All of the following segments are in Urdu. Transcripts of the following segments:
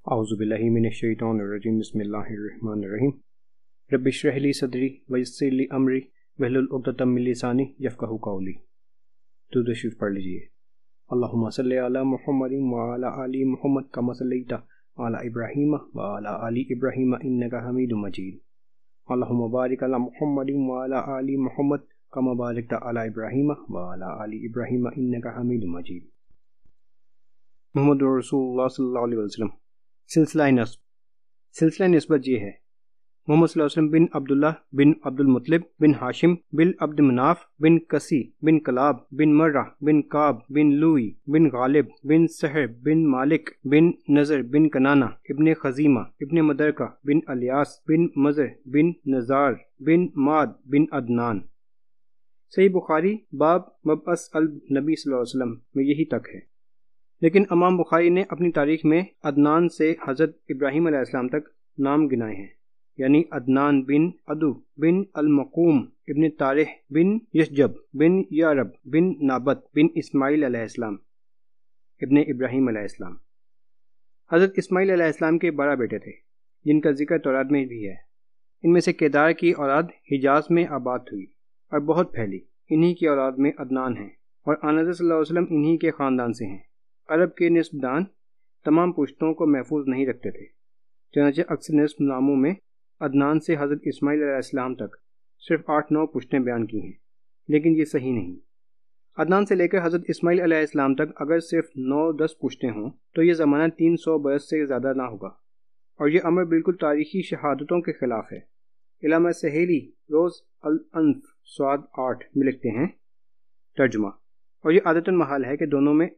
اعوذ باللہ من الشیطان الرجیم بسم اللہ الرحمن الرحیم رب اشرح لی صدری ویسر لی امری واحلل عقدۃ من لسانی یفقہوا قولی۔ درود شریف پڑھ لیجئے۔ اللہم صلی علی محمد وعلی آل محمد کما صلیت علی ابراہیم وعلی آل ابراہیم انک حمید مجید۔ اللہم بارک علی محمد وعلی آل محمد کما بارکت علی ابراہیم وعلی آل ابراہیم انک حمید مجید۔ محمد رسول اللہ صلی اللہ علیہ وسلم۔ سلسلہ نسبت یہ ہے: محمد صلی اللہ علیہ وسلم بن عبداللہ بن عبد المطلب بن ہاشم بن عبد مناف بن کسی بن کلاب بن مرہ بن کعب بن لوئی بن غالب بن سحر بن مالک بن نذر بن کنانہ ابن خزیمہ ابن مدرکہ بن الیاس بن مزر بن نزار بن ماد بن عدنان۔ صحیح بخاری باب مبعث النبی صلی اللہ علیہ وسلم میں یہی تک ہے، لیکن امام بخاری نے اپنی تاریخ میں عدنان سے حضرت ابراہیم علیہ السلام تک نام گنائے ہیں، یعنی عدنان بن عدو بن المقوم ابن طارح بن یشجب بن یارب بن نابت بن اسماعیل علیہ السلام ابن ابراہیم علیہ السلام۔ حضرت اسماعیل علیہ السلام کے 12 بیٹے تھے، جن کا ذکر تورات میں بھی ہے۔ ان میں سے کیدار کی اولاد حجاز میں آباد ہوئی اور بہت پھیلی، انہی کی اولاد میں عدنان ہیں، اور آن حضرت صلی اللہ علیہ وسلم انہی کے خاندان سے ہیں۔ عرب کے نسب دان تمام پشتوں کو محفوظ نہیں رکھتے تھے، چنانچہ اکثر نسب ناموں میں عدنان سے حضرت اسماعیل علیہ السلام تک صرف 8-9 پشتیں بیان کی ہیں، لیکن یہ صحیح نہیں۔ عدنان سے لے کر حضرت اسماعیل علیہ السلام تک اگر صرف 9-10 پشتیں ہوں تو یہ زمانہ 300 برس سے زیادہ نہ ہوگا، اور یہ امر بالکل تاریخی شہادتوں کے خلاف ہے۔ علامہ سہیلی روز الانف سواد 8 میں لکھتے ہیں ترجمہ، اور یہ عادتاً محال ہے کہ دونوں میں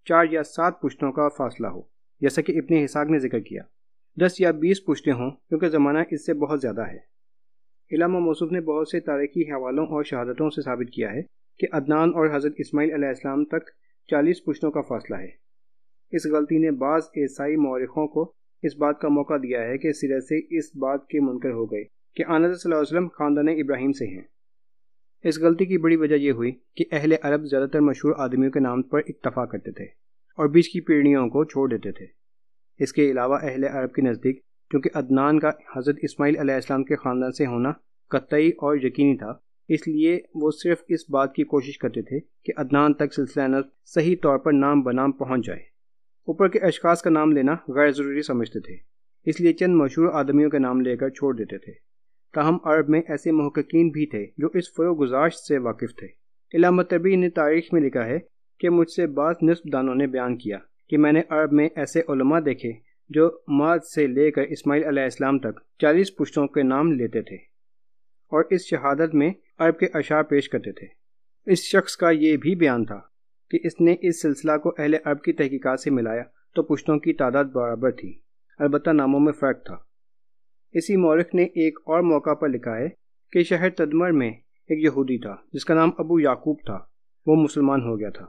4 یا 7 پشتوں کا فاصلہ ہو، جیسا کہ ابن اسحاق نے ذکر کیا۔ 10 یا 20 پشتیں ہوں، کیونکہ زمانہ اس سے بہت زیادہ ہے۔ علامہ موصوف نے بہت سے تاریخی حوالوں اور شہادتوں سے ثابت کیا ہے کہ عدنان اور حضرت اسماعیل علیہ السلام تک 40 پشتوں کا فاصلہ ہے۔ اس غلطی نے بعض عیسائی مورخوں کو اس بات کا موقع دیا ہے کہ سرے سے اس بات کے منکر ہو گئے کہ آن حضرت صلی اللہ علیہ وسلم خاندان ابراہیم سے ہیں۔ اس غلطی کی بڑی وجہ یہ ہوئی کہ اہل عرب زیادہ تر مشہور آدمیوں کے نام پر اکتفا کرتے تھے اور بیچ کی پیڑھیوں کو چھوڑ دیتے تھے۔ اس کے علاوہ اہل عرب کے نزدیک چونکہ عدنان کا حضرت اسماعیل علیہ السلام کے خاندان سے ہونا قطعی اور یقینی تھا، اس لیے وہ صرف اس بات کی کوشش کرتے تھے کہ عدنان تک سلسلہ نسب صحیح طور پر نام بنام پہنچ جائے۔ اوپر کے اشخاص کا نام لینا غیر ضروری سمجھتے تھے، اس لیے چند مشہور آدمیوں کے نام لے کر چھوڑ دیتے تھے۔ تاہم عرب میں ایسے محققین بھی تھے جو اس فروغ گزاشت سے واقف تھے۔ علامہ طبری نے تاریخ میں لکھا ہے کہ مجھ سے بعض نسب دانوں نے بیان کیا کہ میں نے عرب میں ایسے علماء دیکھے جو ماد سے لے کر اسماعیل علیہ السلام تک 40 پشتوں کے نام لیتے تھے، اور اس شہادت میں عرب کے اشعار پیش کرتے تھے۔ اس شخص کا یہ بھی بیان تھا کہ اس نے اس سلسلہ کو اہل عرب کی تحقیقات سے ملایا تو پشتوں کی تعداد برابر تھی، البتہ ناموں میں فرق تھا۔ اسی مورخ نے ایک اور موقع پر لکھا ہے کہ شہر تدمر میں ایک یہودی تھا جس کا نام ابو یعقوب تھا، وہ مسلمان ہو گیا تھا۔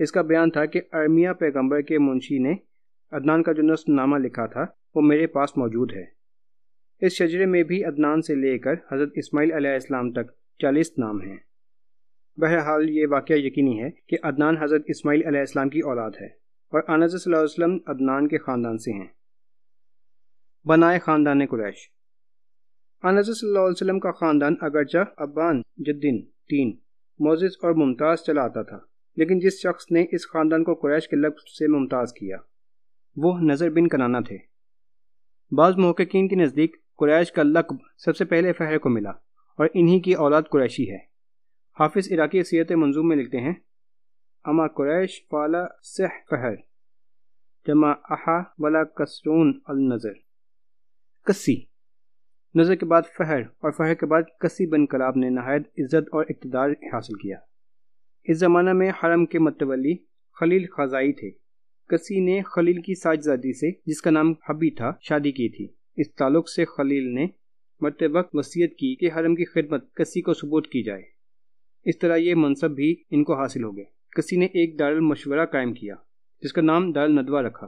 اس کا بیان تھا کہ ارمیہ پیغمبر کے منشی نے عدنان کا جو نسب نامہ لکھا تھا وہ میرے پاس موجود ہے۔ اس شجرے میں بھی عدنان سے لے کر حضرت اسماعیل علیہ السلام تک 40 نام ہیں۔ بہرحال یہ واقعہ یقینی ہے کہ عدنان حضرت اسماعیل علیہ السلام کی اولاد ہے، اور آن حضرت صلی اللہ علیہ وسلم عدنان کے خاندان سے ہیں۔ بنائے خاندان قریش۔ آن حضرت صلی اللہ علیہ وسلم کا خاندان اگرچہ ابان جدین 3 معزز اور ممتاز چلا آتا تھا، لیکن جس شخص نے اس خاندان کو قریش کے لقب سے ممتاز کیا وہ نذر بن کنانہ تھے۔ بعض محققین کے نزدیک قریش کا لقب سب سے پہلے فہر کو ملا، اور انہی کی اولاد قریشی ہے۔ حافظ عراقی سیرت منظوم میں لکھتے ہیں: اما قریش فالا سح فہر جمع احا ولا کسرون النذر۔ کسی نظر کے بعد فہر، اور فہر کے بعد کسی بن کلاب نے نہایت عزت اور اقتدار حاصل کیا۔ اس زمانہ میں حرم کے متولی خلیل خزائی تھے۔ کسی نے خلیل کی ساجزادی سے، جس کا نام حبی تھا، شادی کی تھی۔ اس تعلق سے خلیل نے مرتے وقت وصیت کی کہ حرم کی خدمت کسی کو ثبوت کی جائے۔ اس طرح یہ منصب بھی ان کو حاصل ہو گئے۔ کسی نے ایک دارالمشورہ قائم کیا جس کا نام دارالندوہ رکھا۔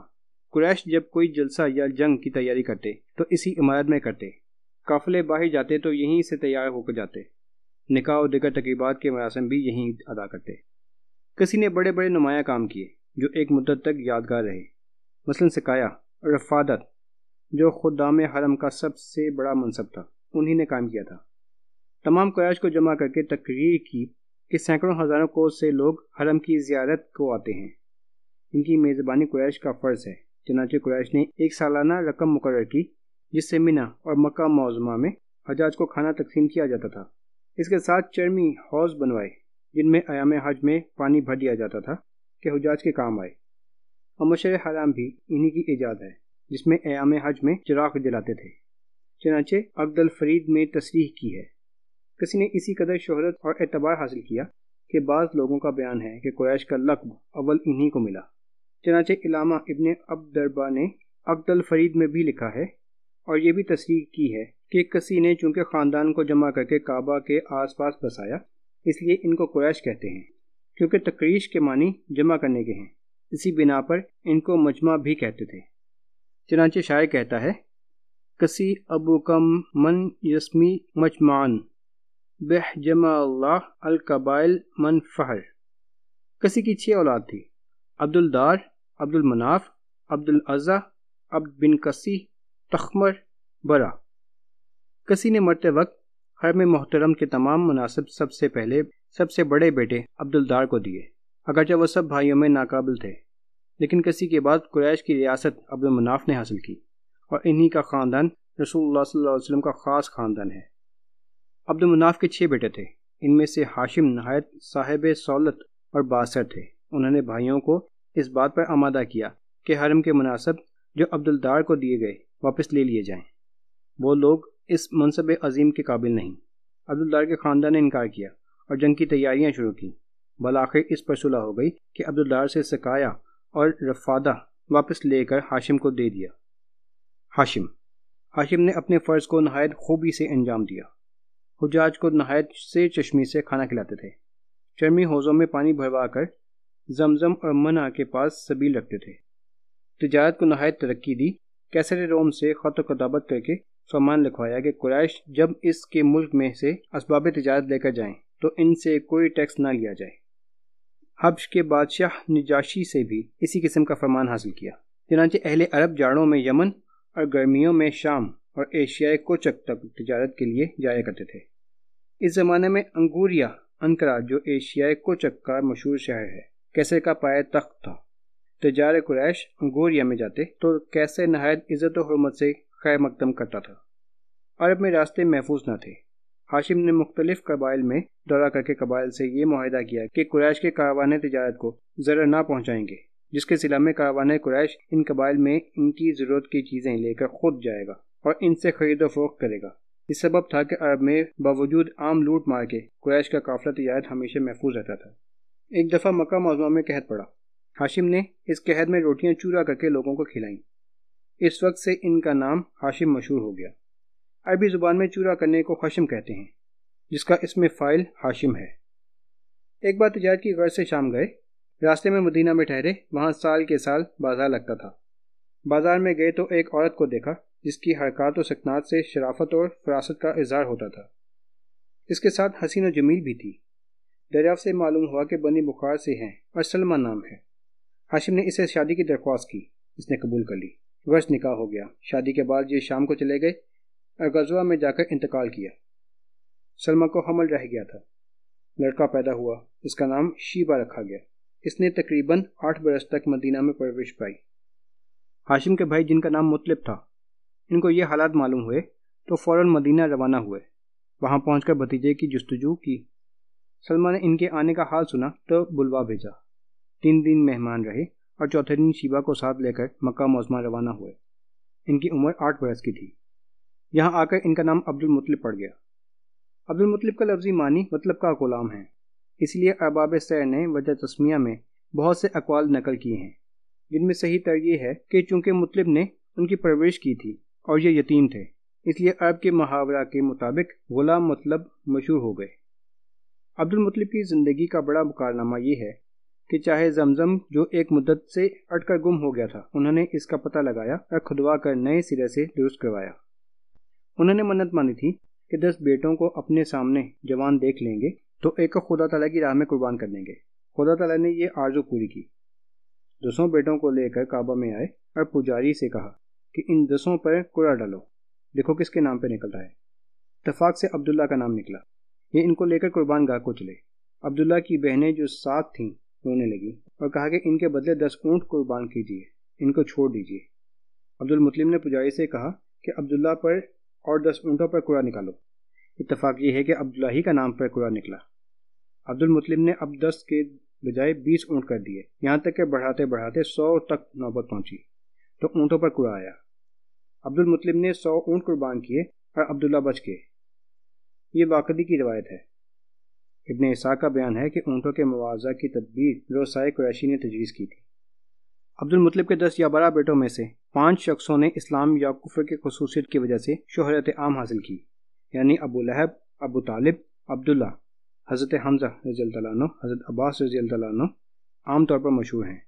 قریش جب کوئی جلسہ یا جنگ کی تیاری کرتے تو اسی عمارت میں کرتے، قافلے باہر جاتے تو یہیں سے تیار ہو کر جاتے، نکاح اور دیگر تقریبات کے مراسم بھی یہیں ادا کرتے۔ کسی نے بڑے بڑے نمایاں کام کیے جو ایک مدت تک یادگار رہے، مثلا سقایا، رفادت، جو خدام حرم کا سب سے بڑا منصب تھا، انہی نے قائم کیا تھا۔ تمام قریش کو جمع کر کے تقریر کی کہ سینکڑوں ہزاروں کوس سے لوگ حرم کی زیارت کو آتے ہیں، ان کی میزبانی قریش کا فرض ہے۔ چنانچہ قریش نے ایک سالانہ رقم مقرر کی جس سے منی اور مکہ معظمہ میں حجاج کو کھانا تقسیم کیا جاتا تھا۔ اس کے ساتھ چرمی حوض بنوائے جن میں ایام حج میں پانی بھر دیا جاتا تھا کہ حجاج کے کام آئے، اور مشعر حرام بھی انہی کی ایجاد ہے جس میں ایام حج میں چراغ جلاتے تھے۔ چنانچہ عقد الفرید میں تصریح کی ہے۔ کسی نے اسی قدر شہرت اور اعتبار حاصل کیا کہ بعض لوگوں کا بیان ہے کہ قریش کا لقب اول انہی کو ملا۔ چنانچہ علامہ ابن عبد دربہ نے عقد الفرید میں بھی لکھا ہے اور یہ بھی تصریح کی ہے کہ کسی نے چونکہ خاندان کو جمع کر کے کعبہ کے آس پاس بسایا، اس لیے ان کو قریش کہتے ہیں، کیونکہ تقریش کے معنی جمع کرنے کے ہیں، اسی بنا پر ان کو مجمع بھی کہتے تھے۔ چنانچہ شاعر کہتا ہے، کسی ابو کم من یسمی مجمعان بہ جمع اللہ القبائل من فہر۔ کسی کی 6 اولاد تھی، عبد الدار، عبد المناف، عبد العزا، عبد بن کسی، تخمر، برا۔ کسی نے مرتے وقت حرم محترم کے تمام مناصب سب سے پہلے سب سے بڑے بیٹے عبد الدار کو دیے، اگرچہ وہ سب بھائیوں میں ناقابل تھے، لیکن کسی کے بعد قریش کی ریاست عبد المناف نے حاصل کی، اور انہی کا خاندان رسول اللہ صلی اللہ علیہ وسلم کا خاص خاندان ہے۔ عبد المناف کے 6 بیٹے تھے، ان میں سے ہاشم نہایت صاحب سولت اور باصر تھے۔ انہوں نے بھائیوں کو اس بات پر آمادہ کیا کہ حرم کے مناصب جو عبد الدار کو دیے گئے واپس لے لیے جائیں، وہ لوگ اس منصب عظیم کے قابل نہیں۔ عبد الدار کے خاندان نے انکار کیا اور جنگ کی تیاریاں شروع کی۔ بالآخر اس پر صلح ہو گئی کہ عبد الدار سے سقایا اور رفادہ واپس لے کر ہاشم کو دے دیا۔ ہاشم نے اپنے فرض کو نہایت خوبی سے انجام دیا۔ حجاج کو نہایت سے چشمی سے کھانا کھلاتے تھے، چرمی حوضوں میں پانی بھروا کر زمزم اور منع کے پاس سبیل رکھتے تھے۔ تجارت کو نہایت ترقی دی۔ کیسر روم سے خط و کتابت کر کے فرمان لکھوایا کہ قریش جب اس کے ملک میں سے اسباب تجارت لے کر جائیں تو ان سے کوئی ٹیکس نہ لیا جائے۔ حبش کے بادشاہ نجاشی سے بھی اسی قسم کا فرمان حاصل کیا۔ چنانچہ اہل عرب جاڑوں میں یمن اور گرمیوں میں شام اور ایشیائے کوچک تک تجارت کے لیے جایا کرتے تھے۔ اس زمانے میں انگوریا انقرہ جو ایشیائے کوچک کا مشہور شہر ہے، کیسر کا پایہ تخت تھا۔ تجار قریش انگوریا میں جاتے تو کیسر نہایت عزت و حرمت سے خیر مقدم کرتا تھا۔ عرب میں راستے محفوظ نہ تھے۔ ہاشم نے مختلف قبائل میں دورہ کر کے قبائل سے یہ معاہدہ کیا کہ قریش کے کاروان تجارت کو ضرر نہ پہنچائیں گے، جس کے صلہ میں کاروان قریش ان قبائل میں ان کی ضرورت کی چیزیں لے کر خود جائے گا اور ان سے خرید و فروخت کرے گا۔ اس سبب تھا کہ عرب میں باوجود عام لوٹ مار کے قریش کا قافلہ تجارت ہمیشہ محفوظ رہتا تھا۔ ایک دفعہ مکہ معظمہ میں قحط پڑا۔ ہاشم نے اس قحط میں روٹیاں چورا کر کے لوگوں کو کھلائیں۔ اس وقت سے ان کا نام ہاشم مشہور ہو گیا۔ عربی زبان میں چورا کرنے کو خشم کہتے ہیں، جس کا اسم فاعل ہاشم ہے۔ ایک بار تجارت کی غرض سے شام گئے، راستے میں مدینہ میں ٹھہرے۔ وہاں سال کے سال بازار لگتا تھا۔ بازار میں گئے تو ایک عورت کو دیکھا جس کی حرکات و سکنات سے شرافت اور فراست کا اظہار ہوتا تھا۔ اس کے ساتھ حسین و جمیل بھی تھی۔ دریافت سے معلوم ہوا کہ بنی بخار سے ہیں اور سلمہ نام ہے۔ ہاشم نے اسے شادی کی درخواست کی، اس نے قبول کر لی۔ ورث نکاح ہو گیا۔ شادی کے بعد یہ شام کو چلے گئے اور غزوہ میں جا کر انتقال کیا۔ سلمہ کو حمل رہ گیا تھا۔ لڑکا پیدا ہوا، اس کا نام شیبہ رکھا گیا۔ اس نے تقریباً 8 برس تک مدینہ میں پرورش پائی۔ ہاشم کے بھائی جن کا نام مطلب تھا، ان کو یہ حالات معلوم ہوئے تو فوراً مدینہ روانہ ہوئے۔ وہاں پہنچ کر بھتیجے کی جستجو کی۔ سلمہ نے ان کے آنے کا حال سنا تو بلوا بھیجا۔ 3 دن مہمان رہے اور چوتھے دن شیبہ کو ساتھ لے کر مکہ معظمہ روانہ ہوئے۔ ان کی عمر 8 برس کی تھی۔ یہاں آ کر ان کا نام عبد المطلب پڑ گیا۔ عبد المطلب کا لفظی معنی مطلب کا غلام ہے، اس لیے ارباب سیر نے وجہ تسمیہ میں بہت سے اقوال نقل کیے ہیں، جن میں صحیح تر یہ ہے کہ چونکہ مطلب نے ان کی پرورش کی تھی اور یہ یتیم تھے، اس لیے عرب کے محاورہ کے مطابق غلام مطلب مشہور ہو گئے۔ عبد المطلب کی زندگی کا بڑا کارنامہ یہ ہے کہ چاہے زمزم جو ایک مدت سے اٹ کر گم ہو گیا تھا، انہوں نے اس کا پتہ لگایا اور کھدوا کر نئے سرے سے درست کروایا۔ انہوں نے منت مانی تھی کہ 10 بیٹوں کو اپنے سامنے جوان دیکھ لیں گے تو ایک کو خدا تعالیٰ کی راہ میں قربان کر دیں گے۔ خدا تعالیٰ نے یہ آرزو پوری کی۔ 200 بیٹوں کو لے کر کعبہ میں آئے اور پجاری سے کہا کہ ان 10 پر قرعہ ڈالو، دیکھو کس کے نام پہ نکلتا ہے۔ اتفاق سے عبداللہ کا نام نکلا۔ یہ ان کو لے کر قربان گاہ کو چلے۔ عبداللہ کی بہنیں جو ساتھ تھیں رونے لگی اور کہا کہ ان کے بدلے 10 اونٹ قربان کیجیے، ان کو چھوڑ دیجیے۔ عبد المطلب نے پجاری سے کہا کہ عبداللہ پر اور 10 اونٹوں پر قرعہ نکالو۔ اتفاق یہ ہے کہ عبداللہ ہی کا نام پر قرعہ نکلا۔ عبد المطلب نے اب 10 کے بجائے 20 اونٹ کر دیے، یہاں تک کہ بڑھاتے بڑھاتے 100 تک نوبت پہنچی تو اونٹوں پر قرعہ آیا۔ عبد المطلب نے 100 اونٹ قربان کیے اور عبداللہ بچ گئے۔ یہ واقعی کی روایت ہے۔ ابن اسحاق کا بیان ہے کہ اونٹوں کے مواضع کی تدبیر روسائے قریشی نے تجویز کی تھی۔ عبد المطلب کے 10 یا 12 بیٹوں میں سے 5 شخصوں نے اسلام یا کفر کی خصوصیت کی وجہ سے شہرت عام حاصل کی، یعنی ابو لہب، ابو طالب، عبداللہ، حضرت حمزہ رضی اللہ عنہ، حضرت عباس رضی اللہ عنہ عام طور پر مشہور ہیں۔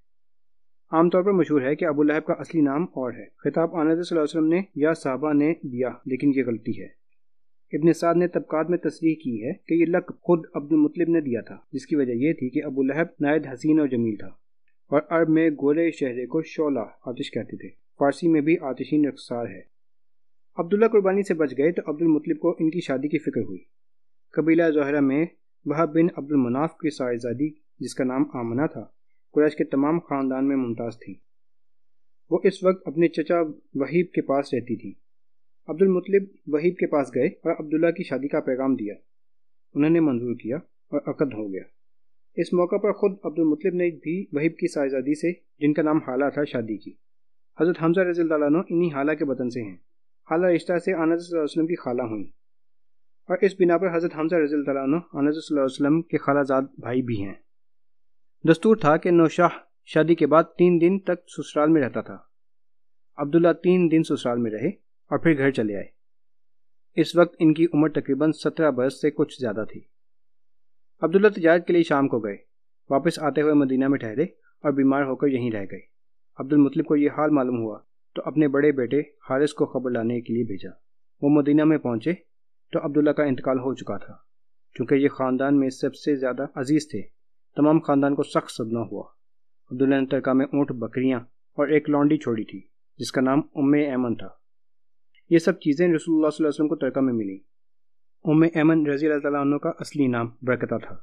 عام طور پر مشہور ہے کہ ابو لہب کا اصلی نام اور ہے۔ خطاب آن حضرت صلی اللہ علیہ وسلم نے یا صحابہ نے دیا، لیکن یہ غلطی ہے۔ ابن سعد نے طبقات میں تصریح کی ہے کہ یہ لقب خود عبد المطلب نے دیا تھا، جس کی وجہ یہ تھی کہ ابو لہب نہایت حسین اور جمیل تھا، اور عرب میں گولے شہرے کو شعلہ آتش کہتے تھے، فارسی میں بھی آتشین رخسار ہے۔ عبداللہ قربانی سے بچ گئے تو عبد المطلب کو ان کی شادی کی فکر ہوئی۔ قبیلہ زہرہ میں وہب بن عبد المناف کی صاحبزادی جس کا نام آمنہ تھا، قریش کے تمام خاندان میں ممتاز تھی۔ وہ اس وقت اپنے چچا وہیب کے پاس رہتی تھی۔ عبد المطلب وہیب کے پاس گئے اور عبداللہ کی شادی کا پیغام دیا۔ انہوں نے منظور کیا اور عقد ہو گیا۔ اس موقع پر خود عبد المطلب نے بھی وہیب کی صاحبزادی سے، جن کا نام حالہ تھا، شادی کی۔ حضرت حمزہ رضی اللہ عنہ انہی حالہ کے وطن سے ہیں۔ حالہ رشتہ سے آن حضرت صلی اللہ علیہ وسلم کی خالہ ہوئیں، اور اس بنا پر حضرت حمزہ رضی اللہ عنہ آن حضرت صلی اللہ علیہ وسلم کے خالہ زاد بھائی بھی ہیں۔ دستور تھا کہ نوشاہ شادی کے بعد 3 دن تک سسرال میں رہتا تھا۔ عبداللہ 3 دن سسرال میں رہے اور پھر گھر چلے آئے۔ اس وقت ان کی عمر تقریباً 17 برس سے کچھ زیادہ تھی۔ عبداللہ تجارت کے لیے شام کو گئے، واپس آتے ہوئے مدینہ میں ٹھہرے اور بیمار ہو کر یہیں رہ گئے۔ عبد المطلب کو یہ حال معلوم ہوا تو اپنے بڑے بیٹے حارث کو خبر لانے کے لیے بھیجا۔ وہ مدینہ میں پہنچے تو عبداللہ کا انتقال ہو چکا تھا۔ چونکہ یہ خاندان میں سب سے زیادہ عزیز تھے، تمام خاندان کو سخت صدمہ ہوا۔ عبداللہ نے ترکہ میں اونٹ، بکریاں اور ایک لونڈی چھوڑی تھی جس کا نام ایمن تھا۔ یہ سب چیزیں رسول اللہ صلی اللہ علیہ وسلم کو ترکہ میں ملیں۔ ایمن رضی اللہ عنہ کا اصلی نام برکتہ تھا۔